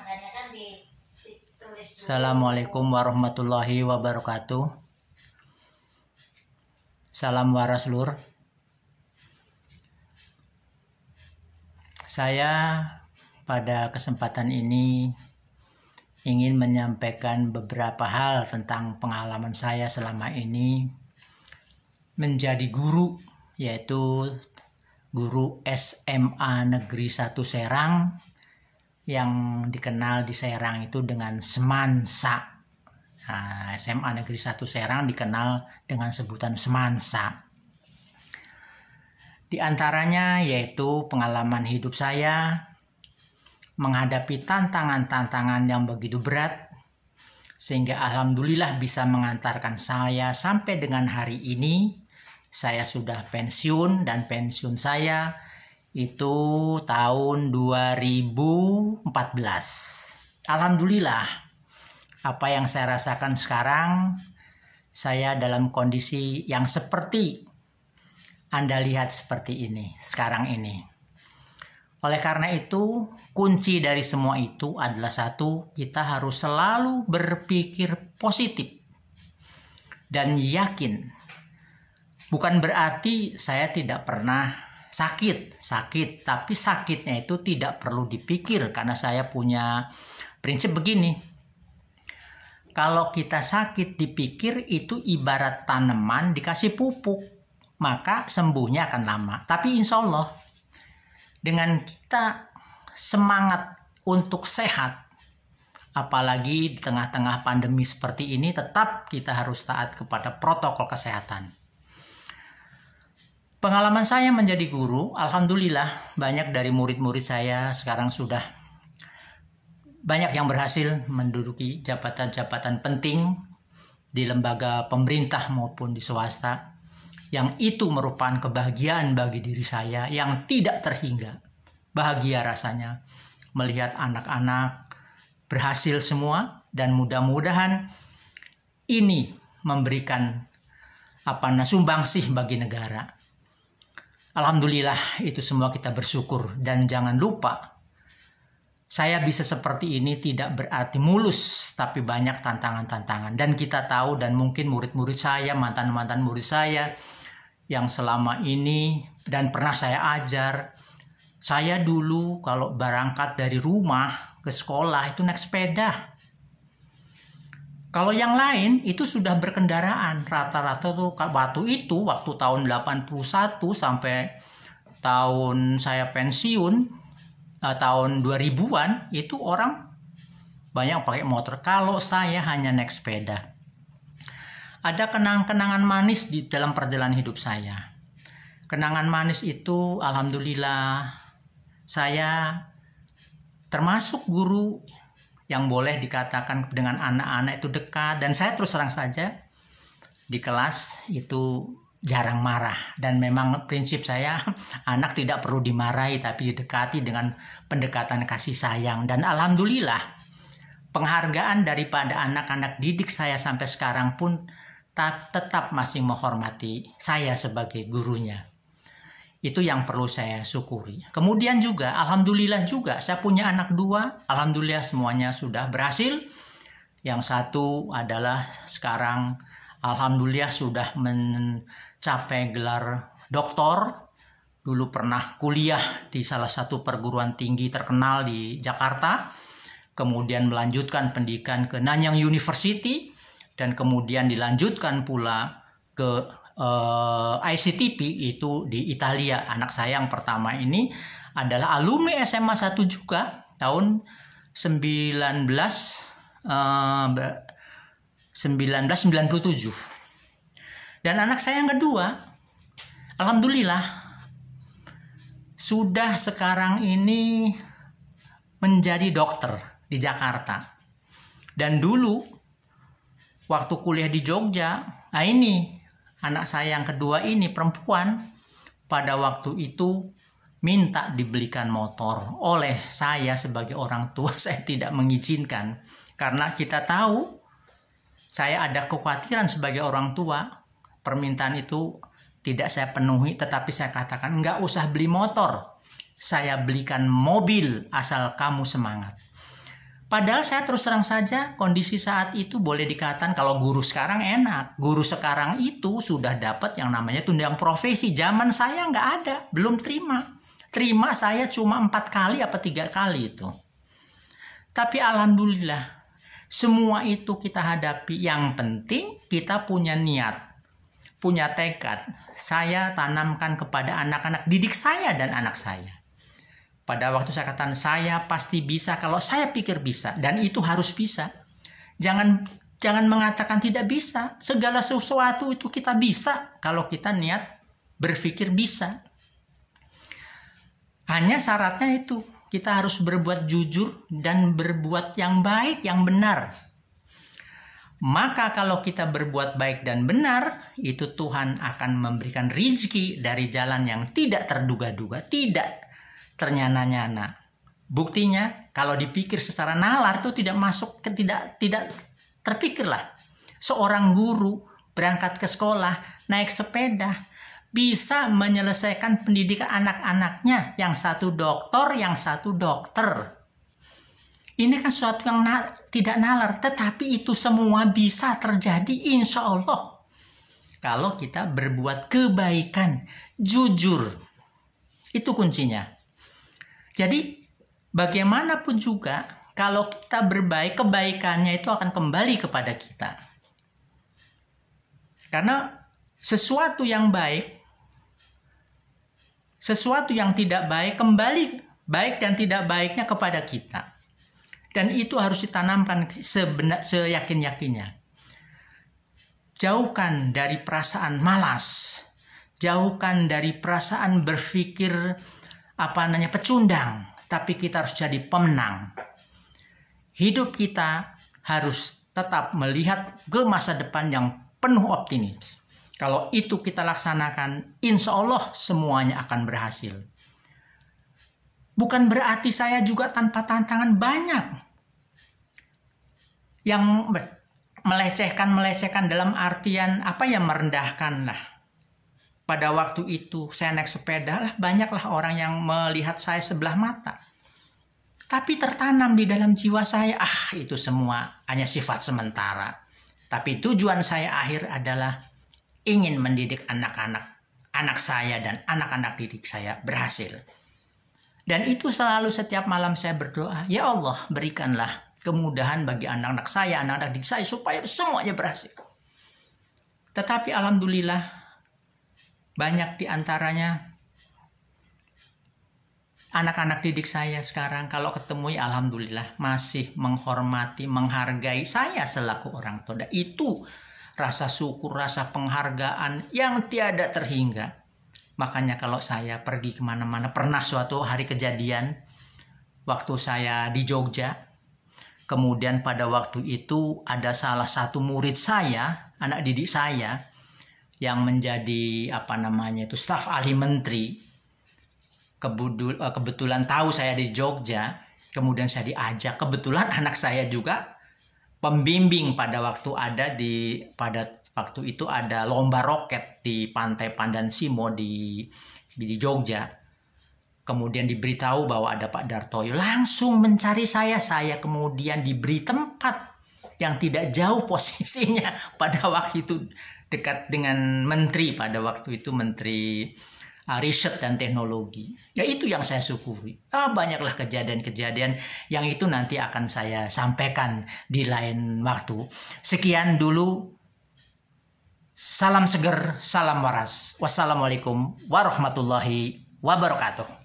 makanya kan ditulis dulu. Assalamualaikum warahmatullahi wabarakatuh. Salam waras lur. Saya pada kesempatan ini ingin menyampaikan beberapa hal tentang pengalaman saya selama ini menjadi guru, yaitu guru SMA Negeri 1 Serang yang dikenal di Serang itu dengan Semansa. Nah, SMA Negeri 1 Serang dikenal dengan sebutan Semansa. Di antaranya yaitu pengalaman hidup saya menghadapi tantangan-tantangan yang begitu berat, sehingga alhamdulillah bisa mengantarkan saya sampai dengan hari ini. Saya sudah pensiun, dan pensiun saya itu tahun 2014. Alhamdulillah, apa yang saya rasakan sekarang, saya dalam kondisi yang seperti Anda lihat seperti ini, sekarang ini. Oleh karena itu, kunci dari semua itu adalah satu, kita harus selalu berpikir positif dan yakin. Bukan berarti saya tidak pernah sakit, tapi sakitnya itu tidak perlu dipikir, karena saya punya prinsip begini. Kalau kita sakit dipikir, itu ibarat tanaman dikasih pupuk, maka sembuhnya akan lama. Tapi insya Allah, dengan kita semangat untuk sehat, apalagi di tengah-tengah pandemi seperti ini, tetap kita harus taat kepada protokol kesehatan. Pengalaman saya menjadi guru, alhamdulillah banyak dari murid-murid saya sekarang sudah banyak yang berhasil menduduki jabatan-jabatan penting di lembaga pemerintah maupun di swasta. Yang itu merupakan kebahagiaan bagi diri saya yang tidak terhingga. Bahagia rasanya melihat anak-anak berhasil semua, dan mudah-mudahan ini memberikan sumbangsih bagi negara. Alhamdulillah, itu semua kita bersyukur. Dan jangan lupa, saya bisa seperti ini tidak berarti mulus, tapi banyak tantangan-tantangan. Dan kita tahu, dan mungkin murid-murid saya, mantan-mantan murid saya yang selama ini dan pernah saya ajar, saya dulu kalau berangkat dari rumah ke sekolah itu naik sepeda. Kalau yang lain itu sudah berkendaraan. Rata-rata tuh waktu tahun 81 sampai tahun saya pensiun, tahun 2000-an, itu orang banyak pakai motor. Kalau saya hanya naik sepeda. Ada kenang-kenangan manis di dalam perjalanan hidup saya. Kenangan manis itu alhamdulillah saya termasuk guru yang boleh dikatakan dengan anak-anak itu dekat. Dan saya terus terang saja di kelas itu jarang marah. Dan memang prinsip saya anak tidak perlu dimarahi, tapi didekati dengan pendekatan kasih sayang. Dan alhamdulillah penghargaan daripada anak-anak didik saya sampai sekarang pun tetap masih menghormati saya sebagai gurunya. Itu yang perlu saya syukuri. Kemudian juga, alhamdulillah juga, saya punya anak 2. Alhamdulillah semuanya sudah berhasil. Yang satu adalah sekarang, alhamdulillah sudah mencapai gelar doktor. Dulu pernah kuliah di salah satu perguruan tinggi terkenal di Jakarta. Kemudian melanjutkan pendidikan ke Nanyang University. Dan kemudian dilanjutkan pula ke ICTP itu di Italia. Anak saya yang pertama ini adalah alumni SMA 1 juga tahun 1997. Dan anak saya yang kedua, alhamdulillah sudah sekarang ini menjadi dokter di Jakarta. Dan dulu waktu kuliah di Jogja, ini anak saya yang kedua ini perempuan, pada waktu itu minta dibelikan motor oleh saya sebagai orang tua. Saya tidak mengizinkan, karena kita tahu saya ada kekhawatiran sebagai orang tua. Permintaan itu tidak saya penuhi, tetapi saya katakan nggak usah beli motor, saya belikan mobil asal kamu semangat. Padahal saya terus terang saja kondisi saat itu boleh dikatakan kalau guru sekarang enak. Guru sekarang itu sudah dapat yang namanya tunjangan profesi. Zaman saya nggak ada, belum terima. Terima saya cuma 4 kali apa 3 kali itu. Tapi alhamdulillah semua itu kita hadapi. Yang penting kita punya niat, punya tekad. Saya tanamkan kepada anak-anak didik saya dan anak saya. Pada waktu saya katakan saya pasti bisa kalau saya pikir bisa, dan itu harus bisa. Jangan mengatakan tidak bisa. Segala sesuatu itu kita bisa kalau kita niat berpikir bisa. Hanya syaratnya itu kita harus berbuat jujur dan berbuat yang baik, yang benar. Maka kalau kita berbuat baik dan benar, itu Tuhan akan memberikan rezeki dari jalan yang tidak terduga-duga, tidak ternyana-nyana. Buktinya kalau dipikir secara nalar itu tidak masuk, tidak terpikirlah. Seorang guru berangkat ke sekolah naik sepeda bisa menyelesaikan pendidikan anak-anaknya, yang satu doktor, yang satu dokter. Ini kan sesuatu yang tidak nalar, tetapi itu semua bisa terjadi insya Allah kalau kita berbuat kebaikan, jujur. Itu kuncinya. Jadi bagaimanapun juga kalau kita berbaik, kebaikannya itu akan kembali kepada kita. Karena sesuatu yang baik, sesuatu yang tidak baik kembali baik dan tidak baiknya kepada kita. Dan itu harus ditanamkan seyakin-yakinnya. Jauhkan dari perasaan malas, jauhkan dari perasaan berpikir pecundang, tapi kita harus jadi pemenang. Hidup kita harus tetap melihat ke masa depan yang penuh optimis. Kalau itu kita laksanakan, insya Allah semuanya akan berhasil. Bukan berarti saya juga tanpa tantangan banyak. Yang melecehkan dalam artian merendahkan lah. Pada waktu itu saya naik sepeda lah, banyaklah orang yang melihat saya sebelah mata. Tapi tertanam di dalam jiwa saya, itu semua hanya sifat sementara. Tapi tujuan saya akhir adalah ingin mendidik anak saya dan anak-anak didik saya berhasil. Dan itu selalu setiap malam saya berdoa, ya Allah berikanlah kemudahan bagi anak-anak saya, anak-anak didik saya supaya semuanya berhasil. Tetapi alhamdulillah banyak di antaranya anak-anak didik saya sekarang kalau ketemu ya alhamdulillah masih menghormati, menghargai saya selaku orang tua. Itu rasa syukur, rasa penghargaan yang tiada terhingga. Makanya kalau saya pergi kemana-mana, pernah suatu hari kejadian waktu saya di Jogja, kemudian pada waktu itu ada salah satu murid saya, anak didik saya, yang menjadi staf ahli menteri. Kebetulan tahu saya di Jogja, kemudian saya diajak. Kebetulan anak saya juga pembimbing pada waktu itu ada lomba roket di Pantai Pandansimo di Jogja. Kemudian diberitahu bahwa ada Pak Dartoyo, langsung mencari saya kemudian diberi tempat yang tidak jauh posisinya pada waktu itu, dekat dengan menteri pada waktu itu, Menteri Riset dan Teknologi. Ya itu yang saya syukuri. Banyaklah kejadian-kejadian yang itu nanti akan saya sampaikan di lain waktu. Sekian dulu. Salam seger, salam waras. Wassalamualaikum warahmatullahi wabarakatuh.